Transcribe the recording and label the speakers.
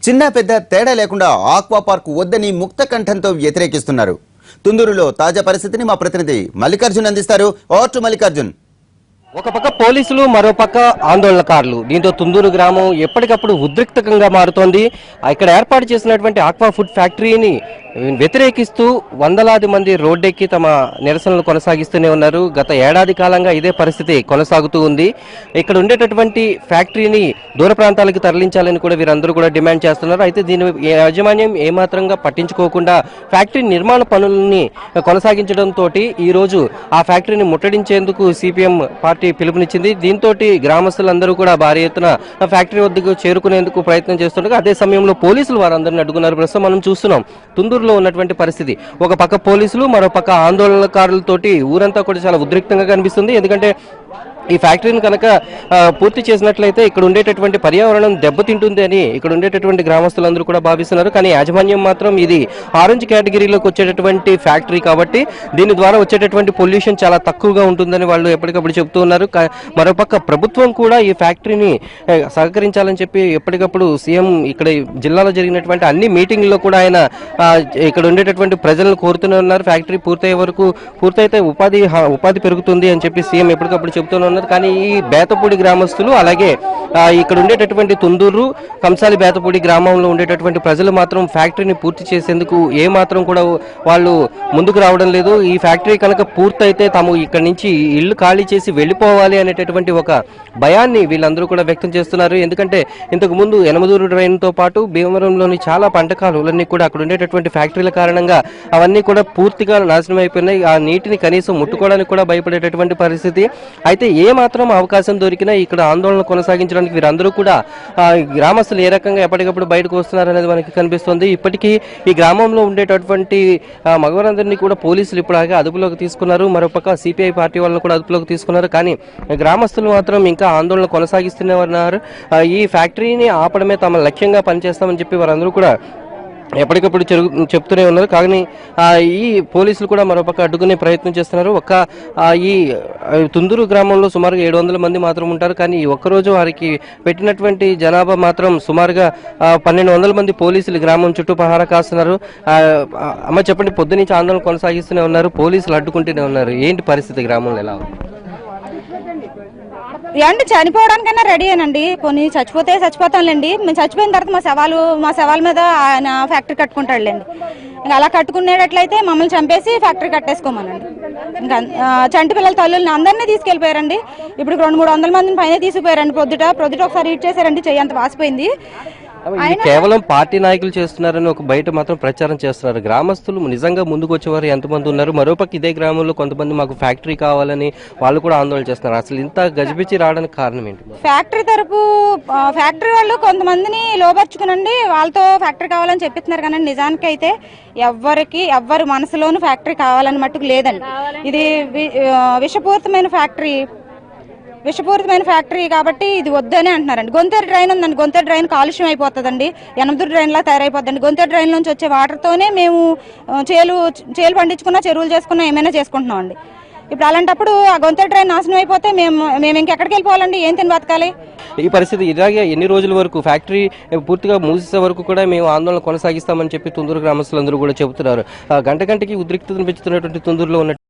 Speaker 1: చిన్న పెద్ద తేడా లేకుండా ఆక్వా పార్క్ వద్దని ముక్త కంఠంతో వ్యతిరేకిస్తున్నారు. తుందూరులో తాజా పరిస్థితిని మా ప్రతినిధి మల్లికార్జున్ అందిస్తారు. Over to Mallikarjun.
Speaker 2: ఒక పక్క పోలీసులు, మరో పక్క ఆందోళనకారులు. దీంతో తుందూరు గ్రామం ఎప్పటికప్పుడు ఉద్రిక్తంగా మారుతోంది. ఇక్కడ ఏర్పాటు చేసినటువంటి ఆక్వా ఫుడ్ ఫ్యాక్టరీని వ్యతిరేకిస్తూ వందలాది మంది రోడ్డెక్కి తమ నిరసనలు కొనసాగిస్తూనే ఉన్నారు. గత ఏడాది కాలంగా ఇదే పరిస్థితి కొనసాగుతూ ఉంది. ఇక్కడ ఉండేటటువంటి ఫ్యాక్టరీని దూర ప్రాంతాలకు తరలించాలని కూడా వీరందరూ కూడా డిమాండ్ చేస్తున్నారు. అయితే దీని యాజమాన్యం ఏమాత్రంగా పట్టించుకోకుండా ఫ్యాక్టరీ నిర్మాణ పనులని కొనసాగించడంతో ఈ రోజు ఆ ఫ్యాక్టరీని ముట్టడించేందుకు సిపిఎం పార్టీ పిలుపునిచ్చింది. దీంతో గ్రామస్తులందరూ కూడా భారీ ఎత్తున ఫ్యాక్టరీ వద్దకు చేరుకునేందుకు ప్రయత్నం చేస్తుండగా అదే సమయంలో పోలీసులు వారందరినీ అడ్డుకున్నారు. ప్రస్తుతం మనం చూస్తున్నాం తుందూరులో ఉన్నటువంటి పరిస్థితి. ఒక పక్క పోలీసులు, మరో పక్క ఆందోళనకారులతోటి ఊరంతా కూడా చాలా ఉద్రిక్తంగా కనిపిస్తుంది. ఎందుకంటే ఈ ఫ్యాక్టరీని కనుక పూర్తి చేసినట్లయితే ఇక్కడ ఉండేటటువంటి పర్యావరణం దెబ్బతింటుంది అని ఇక్కడ ఉండేటటువంటి గ్రామస్తులందరూ కూడా భావిస్తున్నారు. కానీ యాజమాన్యం మాత్రం ఇది ఆరెంజ్ కేటగిరీలోకి వచ్చేటటువంటి ఫ్యాక్టరీ కాబట్టి దీని ద్వారా వచ్చేటటువంటి పొల్యూషన్ చాలా తక్కువగా ఉంటుందని వాళ్ళు ఎప్పటికప్పుడు చెబుతూ ఉన్నారు. మరోపక్క ప్రభుత్వం కూడా ఈ ఫ్యాక్టరీని సహకరించాలని చెప్పి ఎప్పటికప్పుడు సీఎం ఇక్కడ జిల్లాలో జరిగినటువంటి అన్ని మీటింగ్లలో కూడా ఆయన ఇక్కడ ఉండేటటువంటి ప్రజలను కోరుతూనే ఉన్నారు. ఫ్యాక్టరీ పూర్తయ్యే వరకు పూర్తయితే ఉపాధి పెరుగుతుంది అని చెప్పి సీఎం ఎప్పటికప్పుడు చెబుతూనే. కానీ ఈ బేతపూడి గ్రామస్తులు, అలాగే ఇక్కడ ఉండేటటువంటి తుందూరు, కంసాలి బేతపూడి గ్రామంలో ఉండేటటువంటి ప్రజలు మాత్రం ఫ్యాక్టరీని పూర్తి చేసేందుకు ఏ మాత్రం కూడా వాళ్ళు ముందుకు రావడం లేదు. ఈ ఫ్యాక్టరీ కనుక పూర్తయితే తాము ఇక్కడ నుంచి ఇల్లు ఖాళీ చేసి వెళ్ళిపోవాలి అనేటటువంటి ఒక భయాన్ని వీళ్ళందరూ కూడా వ్యక్తం చేస్తున్నారు. ఎందుకంటే ఇంతకు ముందు యనమదూరు డ్రైన్తో పాటు భీమవరంలోని చాలా పంట కాలువలన్నీ కూడా అక్కడ ఉండేటటువంటి ఫ్యాక్టరీల కారణంగా అవన్నీ కూడా పూర్తిగా నాశనం అయిపోయినాయి. ఆ నీటిని కనీసం ముట్టుకోవడానికి కూడా భయపడేటటువంటి పరిస్థితి. అయితే ఏ మాత్రం అవకాశం దొరికినా ఇక్కడ ఆందోళన కొనసాగించడానికి వీరందరూ కూడా గ్రామస్తులు ఏ రకంగా ఎప్పటికప్పుడు బయటకు వస్తున్నారు అనేది మనకి కనిపిస్తుంది. ఇప్పటికీ ఈ గ్రామంలో ఉండేటటువంటి మగవారందరినీ కూడా పోలీసులు ఇప్పటికే అదుపులోకి తీసుకున్నారు. మరోపక్క సిపిఐ పార్టీ వాళ్ళని కూడా అదుపులోకి తీసుకున్నారు. కానీ గ్రామస్తులు మాత్రం ఇంకా ఆందోళన కొనసాగిస్తూనే ఉన్నారు. ఈ ఫ్యాక్టరీని ఆపడమే తమ లక్ష్యంగా పనిచేస్తామని చెప్పి వారందరూ కూడా ఎప్పటికప్పుడు చెప్తూనే ఉన్నారు. కానీ ఈ పోలీసులు కూడా మరోపక్క అడ్డుకునే ప్రయత్నం చేస్తున్నారు. ఈ తుందూరు గ్రామంలో సుమారుగా 700 మంది మాత్రం ఉంటారు. కానీ ఈ ఒక్కరోజు వారికి పెట్టినటువంటి జనాభా మాత్రం సుమారుగా 1200 మంది పోలీసులు గ్రామం చుట్టూ పహారా కాస్తున్నారు. అమ్మ చెప్పండి, పొద్దు నుంచి ఆందోళన కొనసాగిస్తూనే ఉన్నారు, పోలీసులు అడ్డుకుంటూనే ఉన్నారు. ఏంటి పరిస్థితి గ్రామంలో ఎలా ఉంది?
Speaker 3: ఏంటి చనిపోవడానికైనా రెడీ అనండి. కొన్ని చచ్చిపోతాంలేండి. మేము చచ్చిపోయిన తర్వాత మా శవాల మీద ఆయన ఫ్యాక్టరీ కట్టుకుంటాడులేండి. ఇంకా అలా కట్టుకునేటట్లయితే మమ్మల్ని చంపేసి ఫ్యాక్టరీ కట్టేసుకోమనండి. ఇంకా చంటి పిల్లల తల్లుల్ని అందరినీ తీసుకెళ్లిపోయారండి. ఇప్పుడు 200-300 మందిని పైన తీసుకుపోయారండి. ప్రొద్దుట ఒకసారి హిట్ చేశారండి, చెయ్యి అంత వాసిపోయింది.
Speaker 2: కేవలం పార్టీ నాయకులు చేస్తున్నారని ఒక బయట మాత్రం ప్రచారం చేస్తున్నారు. గ్రామస్తులు నిజంగా ముందుకు వచ్చేవారు ఎంతమంది ఉన్నారు? మరోపక్క ఇదే గ్రామంలో కొంతమంది మాకు ఫ్యాక్టరీ కావాలని వాళ్ళు కూడా ఆందోళన చేస్తున్నారు. అసలు ఇంత గజిబిజి రావడానికి కారణం ఏంటి?
Speaker 3: ఫ్యాక్టరీ వాళ్ళు కొంతమందిని లోపరుచుకునండి, వాళ్ళతో ఫ్యాక్టరీ కావాలని చెప్పిస్తున్నారు. కానీ నిజానికి అయితే ఎవ్వరి మనసులోనూ ఫ్యాక్టరీ కావాలని మట్టుకు లేదండి. ఇది విషపూరితమైన ఫ్యాక్టరీ కాబట్టి ఇది వద్దనే అంటున్నారండి. గొంతేరు డ్రైన్ ఉందండి. గొంతేరు డ్రైన్ కాలుష్యం అయిపోతుందండి, యనమదూరు డ్రైన్ లా తయారైపోతుందండి. గొంతేరు డ్రైన్ నుంచి వచ్చే వాటర్తోనే మేము చేలు పండించుకున్నా, చెరువులు చేసుకున్నా, ఏమైనా చేసుకుంటున్నాం అండి. ఇప్పుడు అలాంటప్పుడు ఆ గొంతేరు డ్రైన్ నాశనం అయిపోతే మేము ఇంకెక్కడికి వెళ్ళిపోవాలండి? ఏం తిని బతకాలి?
Speaker 2: ఈ పరిస్థితి ఇలాగే ఎన్ని రోజుల వరకు ఫ్యాక్టరీ పూర్తిగా మూసేసే వరకు కూడా మేము ఆందోళన కొనసాగిస్తామని చెప్పి తుందూరు గ్రామస్తులందరూ కూడా చెబుతున్నారు. గంటకి ఉద్రిక్తతను పెంచుతున్నటువంటి తుందూరులో ఉన్న